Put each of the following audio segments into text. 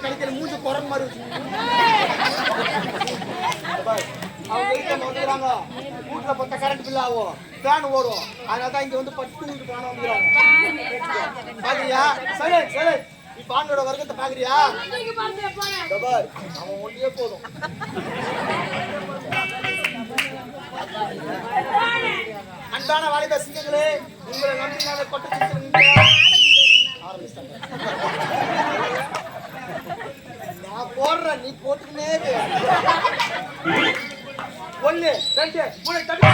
கிடைக்கல மூஞ்சி குரங்கு மாதிரி அவங்க வந்துக்கிறாங்க. வீட்டுல பார்த்தா கரண்ட் பில் ஆகும், ஃபேன் ஓடும். அதனாலதான் இங்க வந்து பட்டு வீட்டு ஃபேன் வந்துக்கிறாங்க. பாக்குறியா? சரி சரி, இப்ப ஆண்டோட வர்க்கத்தை பாக்குறியா? அவன் ஒன்றியே போதும். அன்பான வாலிப சிங்கங்களே, உங்களை நம்பி நான் கொட்ட நான் போடுறேன், நீ போட்டுக்கினே ஒண்ணு ரெண்டு மூணு தட்டு.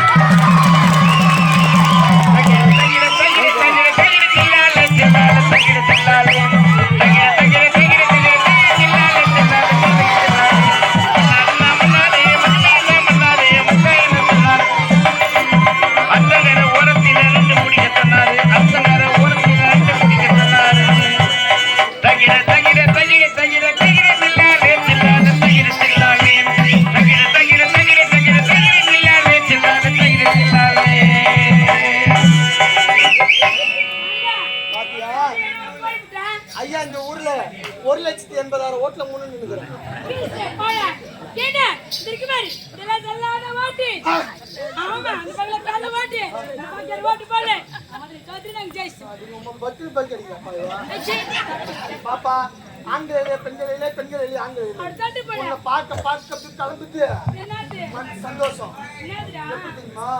ஐயா, இந்த ஊர்ல 1,80,000 ஓட்டுல முன்னு நின்னுக்கிறேன். பாப்பா, ஆண்கள் பெண்கள் பெண்கள் ஆண்கள் பார்க்க பார்க்க கிளம்பிட்டு சந்தோஷம் தெரியுமா?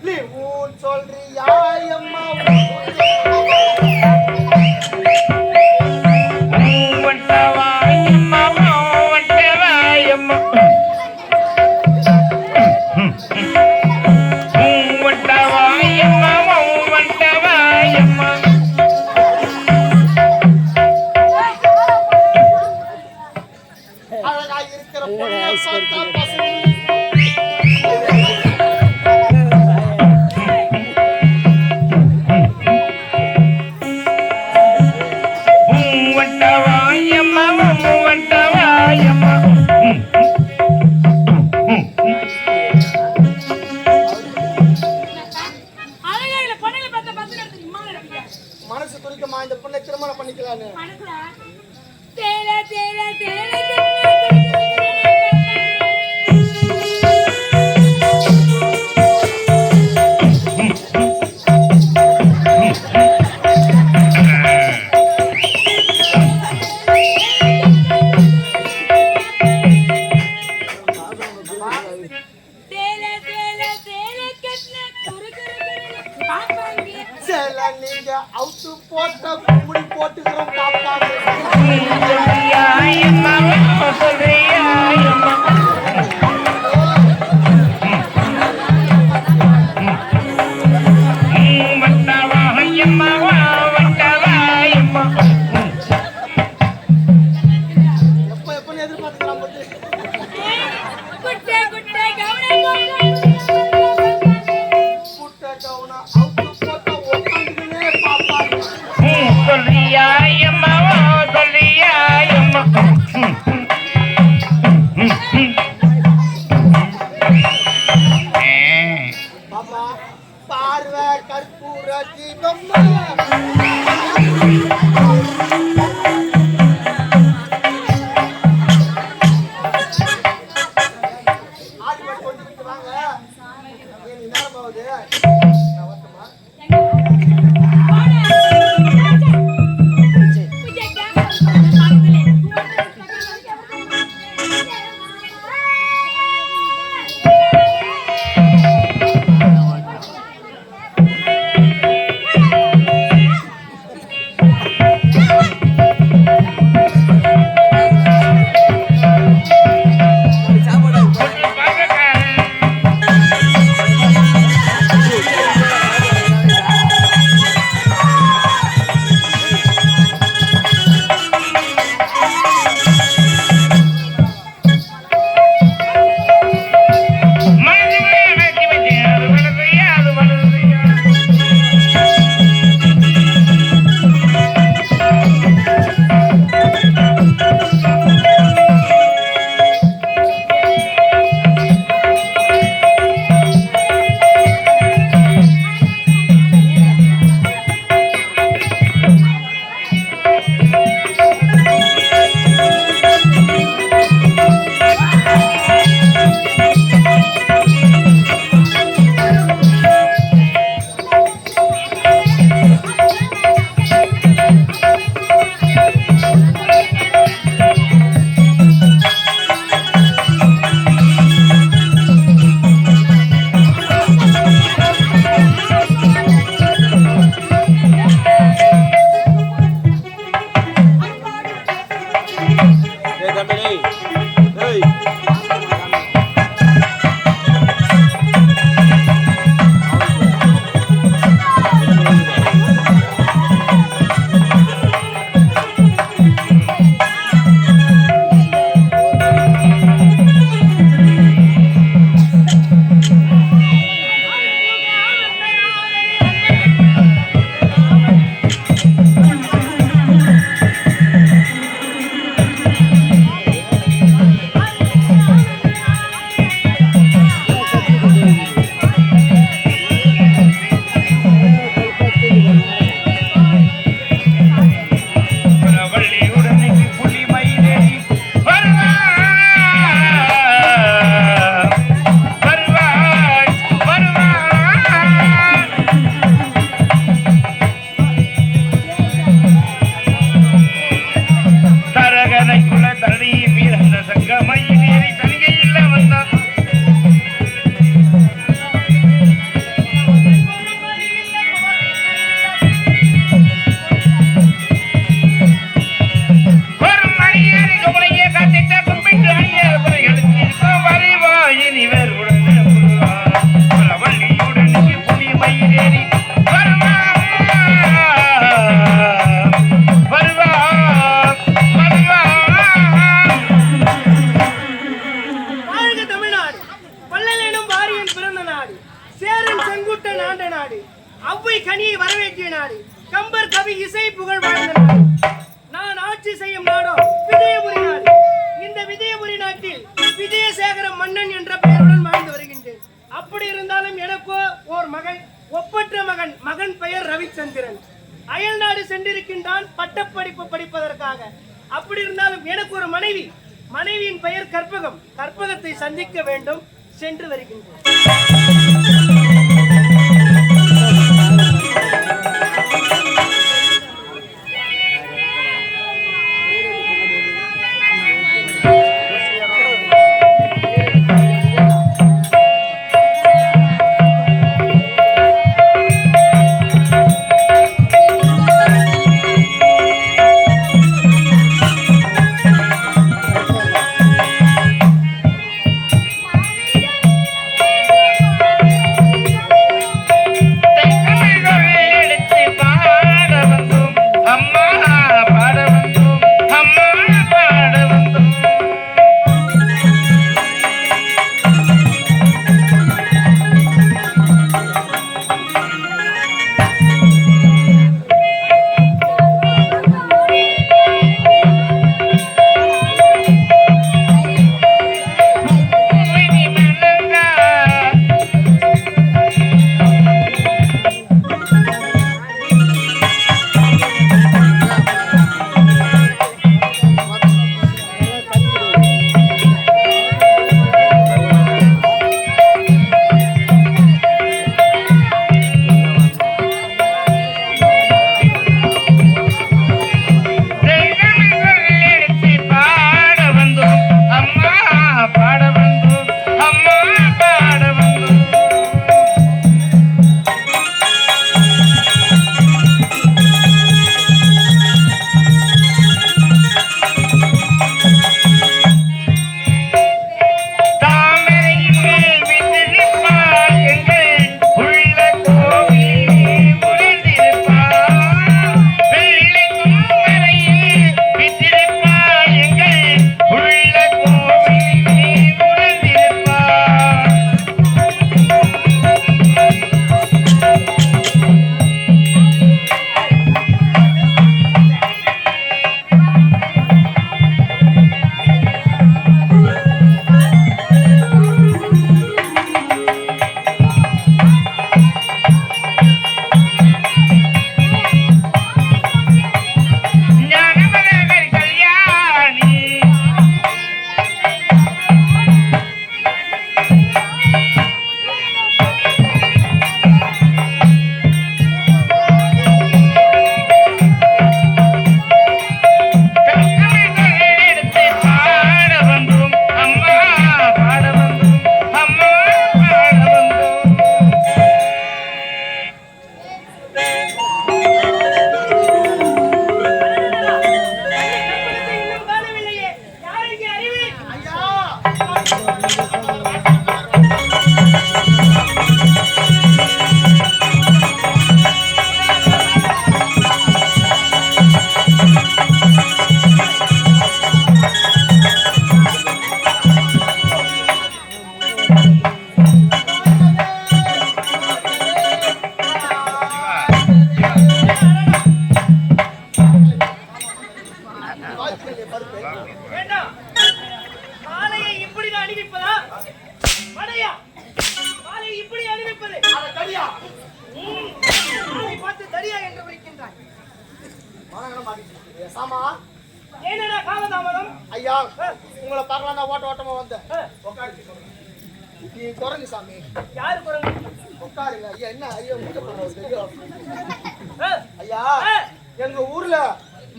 நீ ஊன் சொல்றியா அம்மா? மனசு துடிக்குமா இந்த பொண்ணை திருமணம் பண்ணிக்கலான்னு? பட்டப்படிப்பு படிப்பதற்காக. அப்படி இருந்தாலும் எனக்கு ஒரு மனைவி, மனைவியின் பெயர் கற்பகம். கற்பகத்தை சந்திக்க வேண்டும், சென்று வருகின்றேன். வேண்டாம். மாலையை இப்படி நான் அணிவிப்பதா? மடையா, மாலையை இப்படி அணிவிப்பது? அட தடியா. மாலை பார்த்து தடியா என்று விളിக்கின்றாய். மனங்கன மாட்டிக்கிட்டு. சாமா. ஏனடா காலதாமதம்? ஐயா, உங்களை பார்க்கலாம் நான் ஓட்டமா வந்தேன். உட்காருங்க. நீ குரங்கு சாமி. யாரு குரங்கு? உட்காருங்க. ஐயா என்ன ஐயா முட்டை போடுறது? ஐயா, எங்க ஊர்ல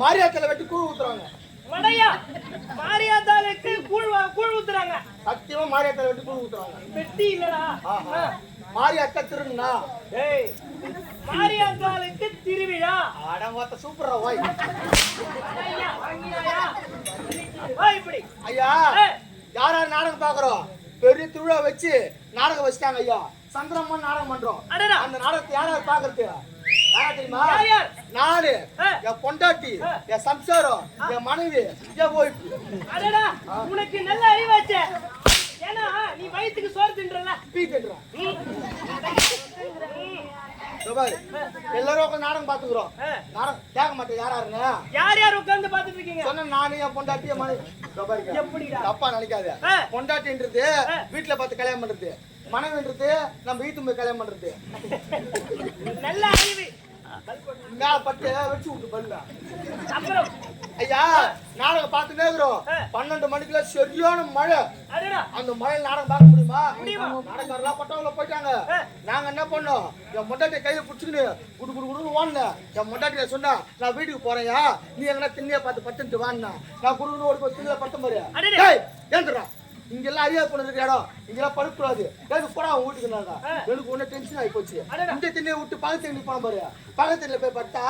மாரியாத்தல வெட்டி கூழ் ஊத்துறாங்க. மடையா, மாரியாத்தாளுக்கு கூழ் ஊத்துறாங்க. சத்தியமா மாரியாத்தல வெட்டி கூழ் ஊத்துறாங்க. வெட்டி இல்லடா. மாரியாத்தா திருநா. டேய், மாரியாத்தாளுக்கு திருவிழா. அடங்கோத்த சூப்பரா ஓய். ஐயா, வாங்கினாயா? வா இப்படி. ஐயா, யார் யார் நாடகம் பாக்குறோம்? பெரிய திருவிழா வச்சு நாடகம் வச்சிட்டாங்க ஐயா. சந்திரம்மன் நாடகம் பண்றோம். அடடா, அந்த நாடகத்தை யார் யார் பாக்குறது? யாரா தெரியுமா? யார் யார்? நானு, என் பொண்டாட்டி, என் சம்சாரம், என் மனைவி, என் ஒய்ஃப். அடடா, உனக்கு நல்ல அறிவாச்சே. ஏன்னா நீ வயித்துக்கு சோறு தின்றல. பீக்கன்றா. பாரு, எல்லாரும் உட்கார்ந்து நாடகம் பாத்துக்கிறோம். நாடகம் கேட்க மாட்டேன் யார் யாருன்னு. யார் யார் உட்கார்ந்து பாத்துட்டு இருக்கீங்க? சொன்ன நானு, என் பொண்டாட்டி, என் மனைவி. எப்படிடா? தப்பா நினைக்காத. பொண்டாட்டின்றது வீட்டுல பார்த்து கல்யாணம் பண்றது, மனைவின்றது நம்ம வீட்டு போய் கல்யாணம் பண்றது. நல்ல அறிவு. மேல பட்டு வச்சு விட்டு பண்ணல. அப்புறம் ஐயா, நாடகம் பார்த்துட்டே இருக்கிறோம். 12 மணிக்குள்ள சரியான மழை. அடடா, அந்த மழையில நாடகம் பார்க்க முடியுமா? முடியுமா? நாடகம்லாம் பட்டவங்கள போயிட்டாங்க. நாங்க என்ன பண்ணோம்? என் முண்டாட்டிய கையில புடிச்சுக்கின்னு குடு குடு குடுன்னு ஓடனேன். என் முண்டாட்டிய சொன்னா, நான் வீட்டுக்கு போறேயா, நீ எங்கன்னா திண்ணைய பார்த்து பத்துட்டு வான்னா. நான் குடுன்னு ஓடி போய் திண்ணையில பத்த பாரு. ஏந்துடுறா, இங்கெல்லாம் அறியா போனதுக்கு இடம், இங்கெல்லாம் படுக்கூடாது. எனக்கு போடா அவன் வீட்டுக்கு. நாங்க எனக்கு ஒன்னும் டென்ஷன் ஆகி போச்சு. இந்த திண்ணையை விட்டு பக்கத்து தண்ணி போன பாரு. பக்கத்து தண்ணியில போய் பட்டா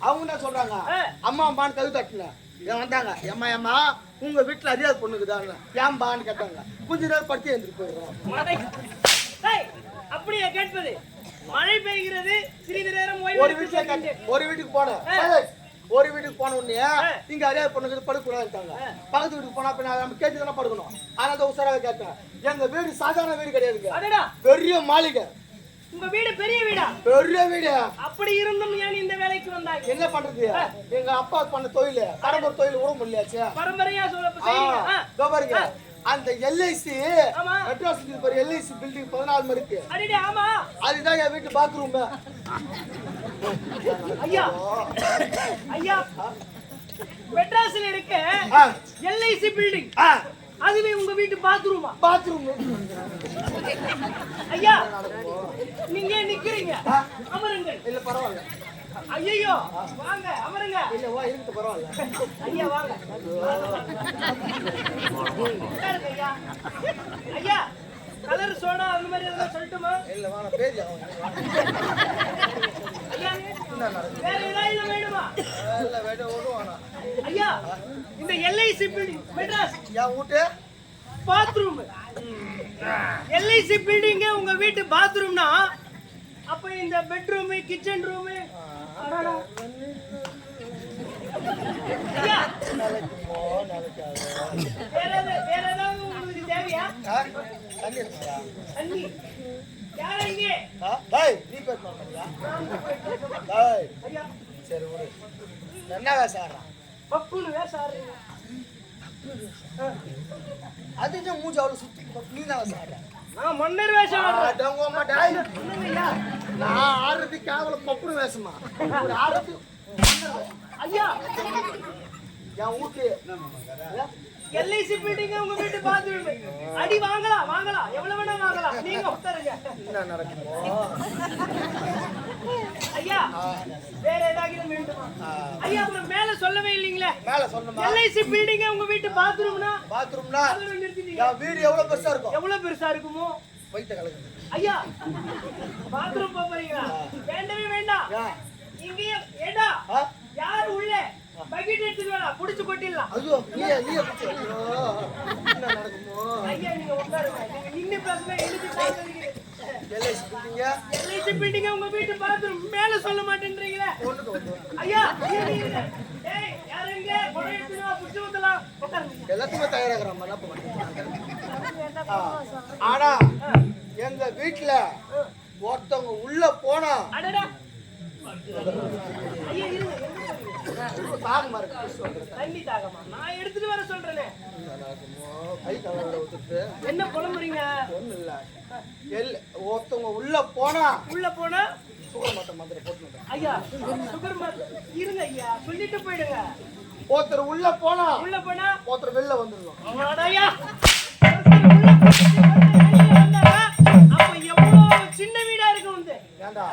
அவங்க என்ன சொல்றாங்க? அம்மா அம்மான்னு கழுவு தட்டுன வந்தாங்க. ஏம்மா ஏம்மா உங்க வீட்டுல அறியாது பொண்ணுக்குதான்னு ஏம்பான்னு கேட்டாங்க. கொஞ்ச நேரம் படுத்து எழுந்துட்டு போயிடுறோம். அப்படியே கேட்பது. மழை பெய்கிறது, சிறிது நேரம் ஒரு வீட்டுக்கு போனேன். ஒரு வீட்டுக்கு போன உடனே இங்க அறியாது பொண்ணுக்கு படுக்கூடாதுட்டாங்க. பக்கத்து வீட்டுக்கு போனா நம்ம கேட்டு தானே படுக்கணும். அதனால உசாராக கேட்டேன். எங்க வீடு சாதாரண வீடு கிடையாதுங்க, பெரிய மாளிகை. உங்க வீடு பெரிய வீடா? பெரிய வீடு. அப்படி இருந்தும் ஏன் இந்த வேலைக்கு வந்தாங்க? என்ன பண்றது? எங்க அப்பா பண்ண தொழில் கடம்பூர் தொழில் விட முடியாச்சு. பரம்பரையா சொல்ல பாருங்க, அந்த எல்ஐசி மெட்ராஸ் எல்ஐசி பில்டிங் 14 இருக்கு. ஆமா, அதுதான் என் வீட்டு பாத்ரூம். ஐயா ஐயா, மெட்ராஸ்ல இருக்க எல்ஐசி பில்டிங், அதுவே உங்க வீட்டு பாத்ரூமா? பாத்ரூம். ஐயா, நீங்க நிக்கிறீங்க, அமருங்கள். இல்ல பரவாயில்ல. ஐயோ, வாங்க அமருங்க. இல்ல வா, இருக்கு பரவாயில்ல. ஐயா வாங்க. ஐயா, ஐயா கலர் சோடா அந்த மாதிரி எல்லாம் சொல்லட்டுமா? இல்ல வாங்க பேஜ் ஐயா, வேற ஏதாவது வேணுமா? இல்ல வேற ஒண்ணும் வேணாம். ஐயா, இந்த எல்ஐசி பில்டிங் மெட்ராஸ் என் வீட்டு பாத்ரூம். எல்ஐசி பில்டிங் உங்க வீட்டு பாத்ரூம்னா அப்ப இந்த பெட்ரூம், கிச்சன் ரூம், வேற ஏதாவது உங்களுக்கு தேவையா? தண்ணி யார இங்க? டேய் நீ பேச மாட்டியா? டேய் ஐயா சரி விடு. என்ன வேசாறா? பப்புன்னு வேசாரு. அதுக்கு மூஞ்சாவுல சுத்தி நீ தான் வேசாறா. நான் மன்னர் வேஷம் ஆடுறேன். அடங்கோமா டேய். ஐயா, நான் ஆடுறது கேவலம் பப்புன்னு வேஷமா? ஒரு ஆடுறது ஐயா என் வீட்டு எல்ஐசி பில்டிங் உங்க வீட்டு பாத்ரூம். அடி வாங்கலாம் வாங்கலாம், எவ்வளவு வேணா வாங்கலாம். நீங்க உட்காருங்க. என்ன நடக்குமோ? ஐயா வேற ஏதாவது வேண்டுமா? ஐயா அப்புறம் மேல சொல்லவே இல்லீங்களே. மேல சொன்னமா? எல்ஐசி பில்டிங் உங்க வீட்டு பாத்ரூம்னா? பாத்ரூம்னா அதுல நிறுத்திட்டீங்க. என் வீடு எவ்வளவு பெருசா இருக்கும்? எவ்வளவு பெருசா இருக்குமோ? வைத்த கலக்குது. ஐயா பாத்ரூம் போறீங்களா? வேண்டவே வேண்டாம். இங்கேயே ஏடா யார் உள்ள பக்கெட் எடுத்துட்டு வாடா, புடிச்சு கொட்டிடலாம். ஐயோ நீ என்ன நடக்குமோ? ஐயா நீங்க உட்காருங்க. நீங்க இன்னும் பேசல எழுதி பாத்துறீங்க. எல்ஐசி பில்டிங் உங்க வீட்டு பாத்ரூம் மேல சொல்ல மாட்டேன்றீங்களே. ஐயா ஏய் யாருங்க கொடை எடுத்துட்டு வா, புடிச்சு ஊத்தலாம். உட்காருங்க. எல்லாத்துமே தயாராகறோம் மனப்ப மாட்டேன். ஆனா எங்க வீட்ல ஒருத்தவங்க உள்ள போனா அடடா ஐயா இருங்க. தாகமா இருக்கு. தண்ணி தாகமா? நான் எடுத்துட்டு வர சொல்றேனே. கை கவலை விட்டுட்டு என்ன புலம்புறீங்க? ஒண்ணு இல்ல. ஒருத்தவங்க உள்ள போனா சுகர் மாத்திரை மாத்திரை போட்டு ஐயா, சுகர் மாத்திரை இருங்க ஐயா, சொல்லிட்டு போயிடுங்க. ஒருத்தர் உள்ள போனா ஒருத்தர் வெளில வந்துடணும். அடையா, அப்ப எவ்வளவு சின்ன வீடா இருக்கு வந்து. ஏண்டா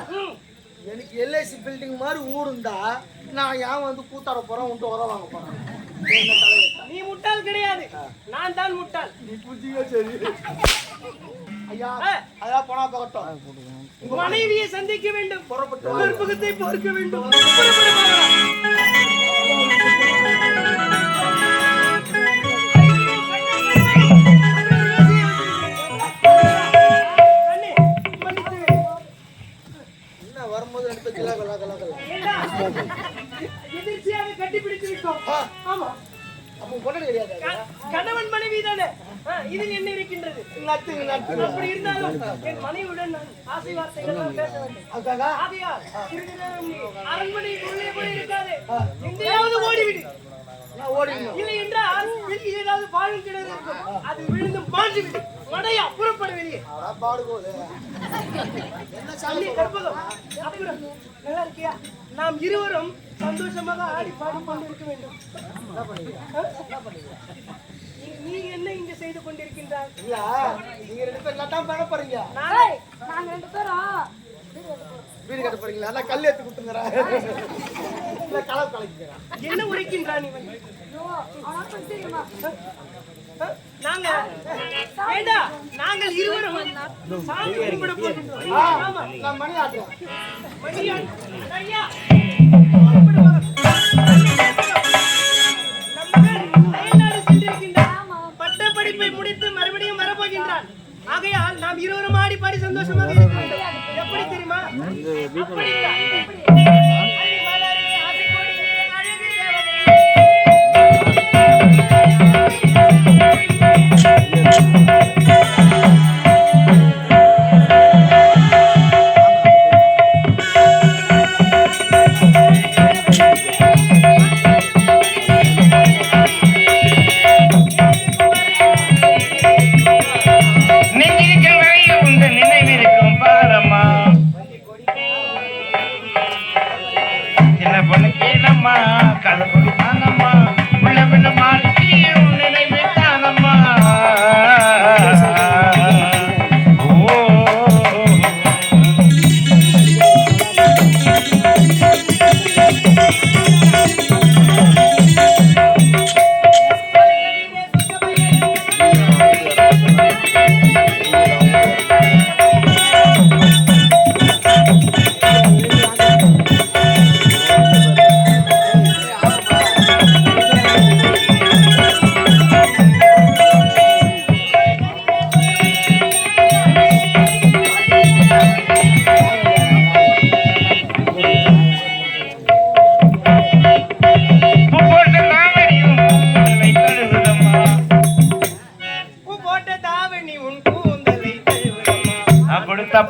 எனக்கு எல்ஐசி பில்டிங் மாதிரி ஊருந்தா நான் ஏன் வந்து கூத்தாட போறேன் உன்ட்டு உரம் வாங்க போறேன்? நீ முட்டாள் கிடையாது, நான் தான் முட்டாள். நீ புரிஞ்சுங்க. சரி ஐயா, அதான் போனா போகட்டும். மனைவியை சந்திக்க வேண்டும், புறப்பட்டு கற்பகத்தை பார்க்க வேண்டும். என்ன வரும்போது எடுத்து கிலா கலா கலா கலா எதிர்ச்சியாக கட்டி பிடித்து விட்டோம். ஆமா, அப்போ பொண்ணு கிடையாது. கணவன் மனைவி தானே, இதில் என்ன இருக்கின்றது? நட்டு நட்டு. அப்படி இருந்தாலும் என் மனைவியுடன் ஆசை வார்த்தைகள் பேச வேண்டும். ஆகையால் சிறிது நேரம் நீ அரண்மனைக்கு உள்ளே போய் இருக்காதே, எங்கேயாவது ஓடிவிடு. இல்லை என்றால் வெளியே ஏதாவது பாழும் கிணறு இருக்கும், அது விழுந்து மாண்டு விடு. மடையா, புறப்பட வெளியே. கற்பகம், அப்புறம் நல்லா இருக்கியா? நாம் இருவரும் சந்தோஷமாக ஆடி பாடி கொண்டிருக்க வேண்டும். நீ என்ன இங்க செய்து கொண்டிருக்கின்றாய்? இல்ல, நீங்க 2 பேரும் நட்டாம பண்ண போறீங்க. நாங்க 2 பேரும் வீடு கட்ட போறீங்களா? அதான் கல் ஏத்து குத்துங்கறா. இல்ல கலவு கலக்குறா. என்ன உரைக்கின்றான் இவன்? நாங்க வேண்டா, நாங்கள் இருவரும் சாமி கும்பிட போகின்றோம். ஆமா, நான் மணி ஆட்டுறேன். மணியான் ஐயா, பட்டப்படிப்பை முடித்து மறுபடியும் வரப்போகின்றான். ஆகையால் நாம் இருவரும் ஆடி பாடி சந்தோஷமாக இருக்க வேண்டும். எப்படி தெரியுமா?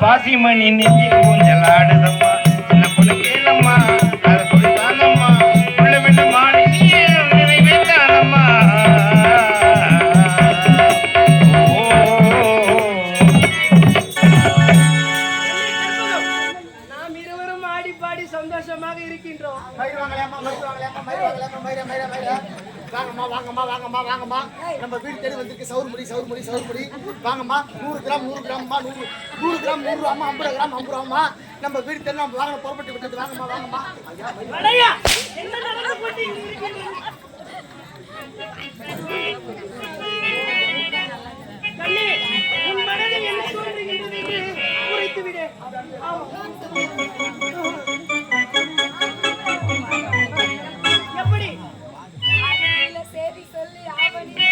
பாசிமணி நெஞ்சி ஊஞ்சல் ஆடுதம்மா, சின்ன பொண்ணு கேளம்மா, அதை கொடுத்தானம்மா, உள்ள விட்டு மாடி நிறைவேற்றானம்மா. நாம் இருவரும் ஆடி பாடி சந்தோஷமாக இருக்கின்றோம். வாங்கம்மா வாங்கம்மா வாங்கம்மா வாங்கம்மா, நம்ம வீடு தேடி வந்திருக்கு. சவுர்முடி சவுர்முடி சவுர்முடி வாங்கம்மா. 100 கிராம் 100 கிராம்மா, 100 கிராம் 100 ரூபாம்மா, 50 கிராம் 50 ரூபாம்மா. நம்ம வீடு தேடி நம்ம வாங்க புறப்பட்டு விட்டது. வாங்கம்மா வாங்கம்மா. அடையா, என்ன நடந்து கொண்டிருக்கிறது? கண்ணே, உன் மனதில் என்ன தோன்றுகின்றது என்று உரைத்து விடு. எப்படி? செய்தி சொல்லி ஆவணி